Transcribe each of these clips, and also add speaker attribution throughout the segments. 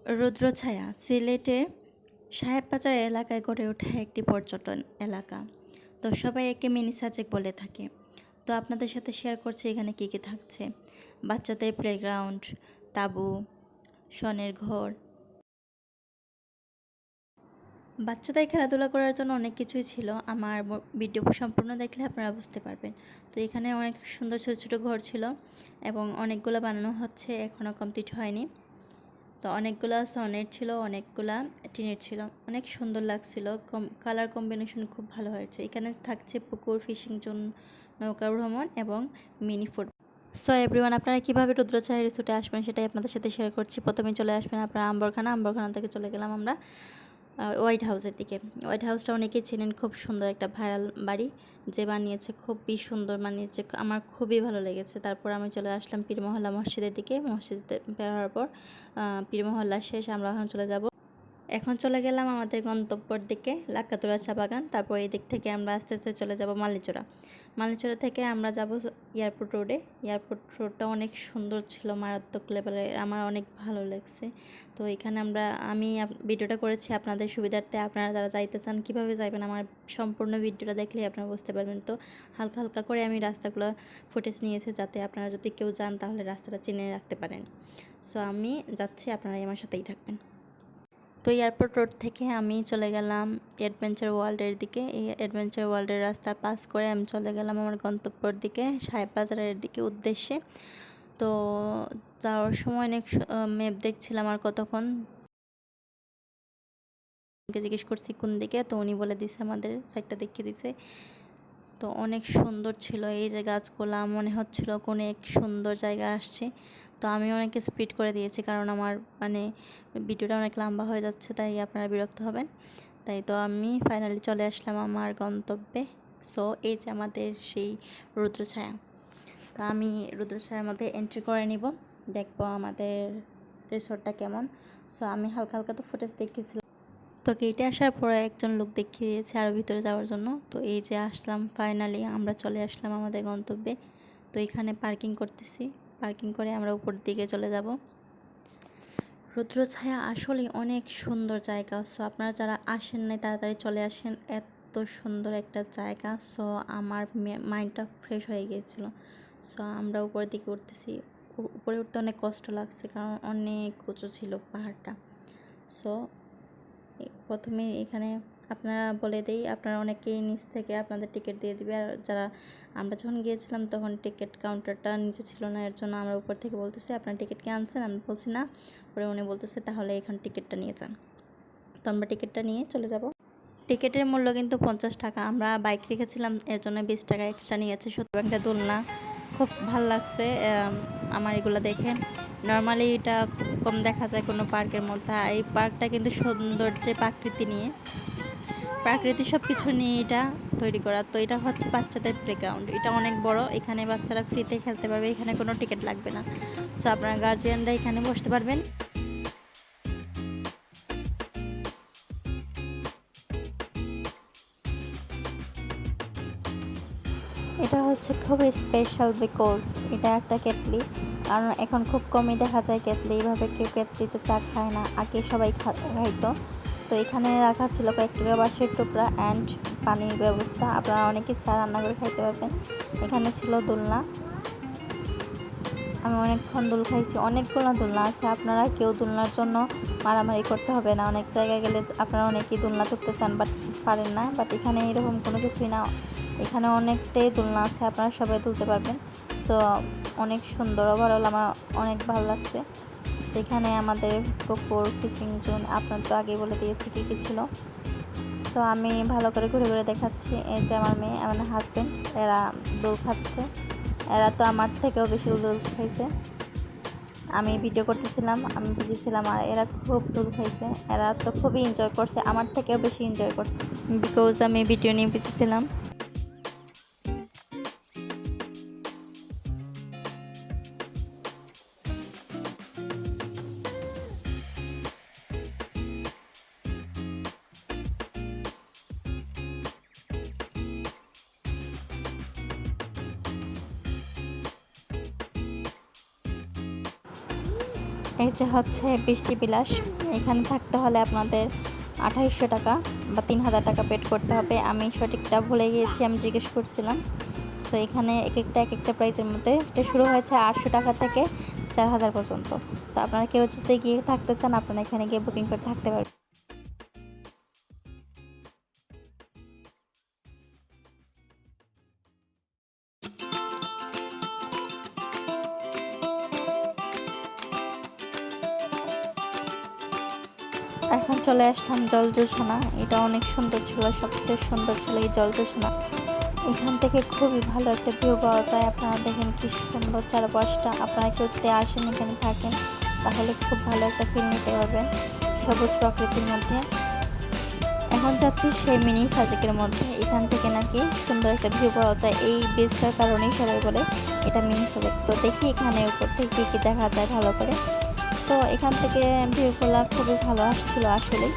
Speaker 1: রুদ্রছায়া সিলেটের সাহেববাজার এলাকায় গড়ে ওঠা একটি পর্যটন এলাকা। তো সবাই একে মিনি সাজেক বলে থাকে। তো আপনাদের সাথে শেয়ার করছি এখানে কী কী থাকছে। বাচ্চাদের প্লেগ্রাউন্ড, তাঁবু, শনের ঘর, বাচ্চাদের খেলাধুলা করার জন্য অনেক কিছুই ছিল। আমার ভিডিও সম্পূর্ণ দেখলে আপনারা বুঝতে পারবেন। তো এখানে অনেক সুন্দর ছোটো ছোটো ঘর ছিল এবং অনেকগুলো বানানো হচ্ছে, এখনও কমপ্লিট হয়নি। তো অনেকগুলা সনের ছিল, অনেকগুলা টিনের ছিল, অনেক সুন্দর লাগছিল। কালার কম্বিনেশন খুব ভালো হয়েছে। এখানে থাকছে পুকুর, ফিশিং জোন, নৌকা ভ্রমণ এবং মিনি ফুড। সো এভরিওয়ান, আপনারা কীভাবে রুদ্রছায়া রিসোর্টে আসবেন সেটাই আপনাদের সাথে শেয়ার করছি। প্রথমে চলে আসবেন আপনারা আম্বরখানা থেকে চলে গেলাম আমরা হোয়াইট হাউসের দিকে। হোয়াইট হাউসটা অনেকেই চেনেন, খুব সুন্দর একটা ভাইরাল বাড়ি, যে বানিয়েছে খুবই সুন্দর বানিয়েছে, আমার খুবই ভালো লেগেছে। তারপর আমি চলে আসলাম পীরমহল্লা মসজিদের দিকে। মসজিদে বেরোনোর পর পীরমহল্লা শেষ, আমরা এখন চলে গেলাম আমাদের গন্তব্যের দিকে, লাক্কাতুরা চা বাগান। তারপর এই দিক থেকে আমরা আস্তে আস্তে চলে যাব মালিচড়া থেকে আমরা যাব এয়ারপোর্ট রোডে। এয়ারপোর্ট রোডটা অনেক সুন্দর ছিল, মারাত্মক লেভেলের, আমার অনেক ভালো লাগছে। তো এখানে আমি ভিডিওটা করেছি আপনাদের সুবিধার্থে। আপনারা যারা যাইতে চান কীভাবে যাবেন, আমার সম্পূর্ণ ভিডিওটা দেখলেই আপনারা বুঝতে পারবেন। তো হালকা হালকা করে আমি রাস্তাগুলো ফুটেজ নিয়েছি, যাতে আপনারা যদি কেউ যান তাহলে রাস্তাটা চিনে রাখতে পারেন। সো আমি যাচ্ছি, আপনারা আমার সাথেই থাকবেন। তো এয়ারপোর্ট রোড থেকে আমি চলে গেলাম অ্যাডভেঞ্চার ওয়ার্ল্ডের দিকে। এই অ্যাডভেঞ্চার ওয়ার্ল্ডের রাস্তা পাস করে আমি চলে গেলাম আমার গন্তব্যের দিকে, সাহেববাজারের দিকে উদ্দেশ্যে। তো যাওয়ার সময় অনেক ম্যাপ দেখছিলাম আর কতক্ষণ জিজ্ঞেস করছি কোন দিকে, তো উনি বলে দিছে, আমাদের সাইডটা দেখিয়ে দিছে। তো অনেক সুন্দর ছিল এই যে গাছগুলা, মনে হচ্ছিল কোনো এক সুন্দর জায়গা আসছে। তো আমি অনেক স্পিড করে দিয়েছি, কারণ আমার ভিডিওটা অনেক লম্বা হয়ে যাচ্ছে, তাই আপনারা বিরক্ত হবেন। তাই তো আমি ফাইনালি চলে আসলাম আমার গন্তব্যে। সো এই যে আমাদের সেই রুদ্রছায়া। তো আমি রুদ্রছায়ার মধ্যে এন্ট্রি করে নিব, দেখবো আমাদের রিসোর্টটা কেমন। সো আমি হালকা হালকা তো ফুটেজ দেখেছিলাম। তো গেটে আসার পরে একজন লোক দেখিয়ে দিয়েছে আরও ভিতরে যাওয়ার জন্য। তো এই যে আসলাম, ফাইনালি আমরা চলে আসলাম আমাদের গন্তব্যে। তো এখানে পার্কিং করতেছি, পার্কিং করে আমরা উপর দিকে চলে যাব। রুদ্রছায়া আসলে অনেক সুন্দর জায়গা। সো আপনারা যারা আসেন নাই তাড়াতাড়ি চলে আসেন, এত সুন্দর একটা জায়গা। সো আমার মাইন্ডটা ফ্রেশ হয়ে গিয়েছিলো। সো আমরা উপরের দিকে উঠতেছি, উপরে উঠতে অনেক কষ্ট লাগছে, কারণ অনেক উঁচু ছিল পাহাড়টা। সো প্রথমে এখানে আপনারা বলে দেই, আপনারা অনেকেই নিচ থেকে আপনাদের টিকিট দিয়ে দিবে। আর আমরা যখন গিয়েছিলাম তখন টিকিট কাউন্টারটা নিচে ছিল না, এর জন্য আমরা উপর থেকে বলতেছি আপনার টিকিট কে আনছেন, আমি বলছি না। পরে উনি বলতেছে তাহলে এখান টিকিটটা নিয়ে যান। তো আমরা টিকিটটা নিয়ে চলে যাব। টিকিটের মূল্য কিন্তু 50 টাকা। আমরা বাইক রেখেছিলাম, এর জন্য 20 টাকা এক্সট্রা নিয়েছে। সত্যি একটা দোলনা, খুব ভালো লাগছে আমার এগুলো দেখে। নর্মালি এটা খুব কম দেখা যায় কোনো পার্কের মধ্যে। এই পার্কটা কিন্তু সৌন্দর্যে প্রাকৃতি সব কিছু নিয়ে এটা তৈরি করা। তো এটা হচ্ছে বাচ্চাদের প্লেগ্রাউন্ড, এটা অনেক বড়, এখানে বাচ্চারা ফ্রিতে খেলতে পারবে, এখানে কোনো টিকিট লাগবে না। সো আপনারা গার্জিয়ানরা এখানে বসতে পারবেন। এটা হচ্ছে খুবই স্পেশাল, বিকজ এটা একটা কেটলি। কারণ এখন খুব কমই দেখা যায় কেটলি, এইভাবে কেউ কেটলিতে চা খায় না, আগে সবাই খাইতো। তো এখানে রাখা ছিল কয়েক টুকরা বাঁশের টুকরা অ্যান্ড পানির ব্যবস্থা, আপনারা অনেকে চা রান্না করে খাইতে পারবেন। এখানে ছিল দোলনা, আমি অনেকক্ষণ দোল খাইছি। অনেকগুলো দোলনা আছে, আপনারা কেউ দোলনার জন্য মারামারি করতে হবে না। অনেক জায়গায় গেলে আপনারা অনেকেই দোলনা তুলতে চান বাট পারেন না, বাট এখানে এরকম কোনো কিছুই না। এখানে অনেকটাই দোলনা আছে, আপনারা সবাই তুলতে পারবেন। সো অনেক সুন্দর, ওভারঅল আমার অনেক ভালো লাগছে। এখানে আমাদের পুকুর, ফিশিং জোন আপনার তো আগে বলে দিয়েছি কী কী ছিল। সো আমি ভালো করে ঘুরে ঘুরে দেখাচ্ছি। এই যে আমার মেয়ে, আমার হাজব্যান্ড, এরা দোল খাচ্ছে। এরা তো আমার থেকেও বেশি দোল খাইছে। আমি ভিডিও করতেছিলাম, আমি বুঝেছিলাম, আর এরা খুব দোল খাইছে। এরা তো খুবই এনজয় করছে, আমার থেকেও বেশি এনজয় করছে, বিকজ আমি ভিডিও নিয়ে বুঝেছিলাম। এই যে হচ্ছে বৃষ্টি বিলাস, এখানে থাকতে হলে আপনাদের 2800 টাকা বা 3000 টাকা পেড করতে হবে। আমি সঠিকটা ভুলে গিয়েছি, আমি জিজ্ঞেস করছিলাম। সো এখানে এক একটা প্রাইসের মধ্যে এটা শুরু হয়েছে 800 টাকা থেকে 4000 পর্যন্ত। তো আপনারা কেউ যদি গিয়ে থাকতে চান, আপনারা এখানে গিয়ে বুকিং করে থাকতে পারবেন। এখন চলে আসলাম জলযোছনা। এটা অনেক সুন্দর ছিল, সবচেয়ে সুন্দর ছিল এই জলযোছনা। এখান থেকে খুবই ভালো একটা ভিউ পাওয়া যায়। আপনারা দেখেন কি সুন্দর চারপাশটা। আপনারা কেউ যদি আসেন, এখানে থাকেন, তাহলে খুব ভালো একটা ফিল নিতে পারবেন সবুজ প্রকৃতির মধ্যে। এখন যাচ্ছি সেই মিনি সাজেকের মধ্যে। এখান থেকে নাকি সুন্দর একটা ভিউ পাওয়া যায়। এই ব্রিজটার কারণেই সবাই বলে এটা মিনি সাজেক। তো দেখি এখানে উপর থেকে কী দেখা যায় ভালো করে। তো এখান থেকে ভিউগুলো খুবই ভালো আসছিল আসলেই।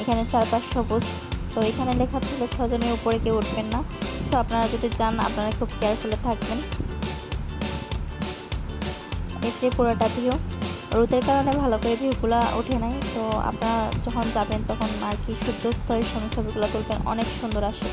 Speaker 1: এখানে চারপাশ সবুজ। তো এখানে লেখা ছিল 6 জনের উপরে কেউ উঠবেন না। সো আপনারা যদি যান, আপনারা খুব কেয়ারফুলে থাকবেন। এই যে পুরোটা ভিউ, রোদের কারণে ভালো করে ভিউগুলো ওঠে নাই। তো আপনারা যখন যাবেন তখন আর কি সূর্যাস্তের সময় ছবিগুলো তুলবেন, অনেক সুন্দর আসে।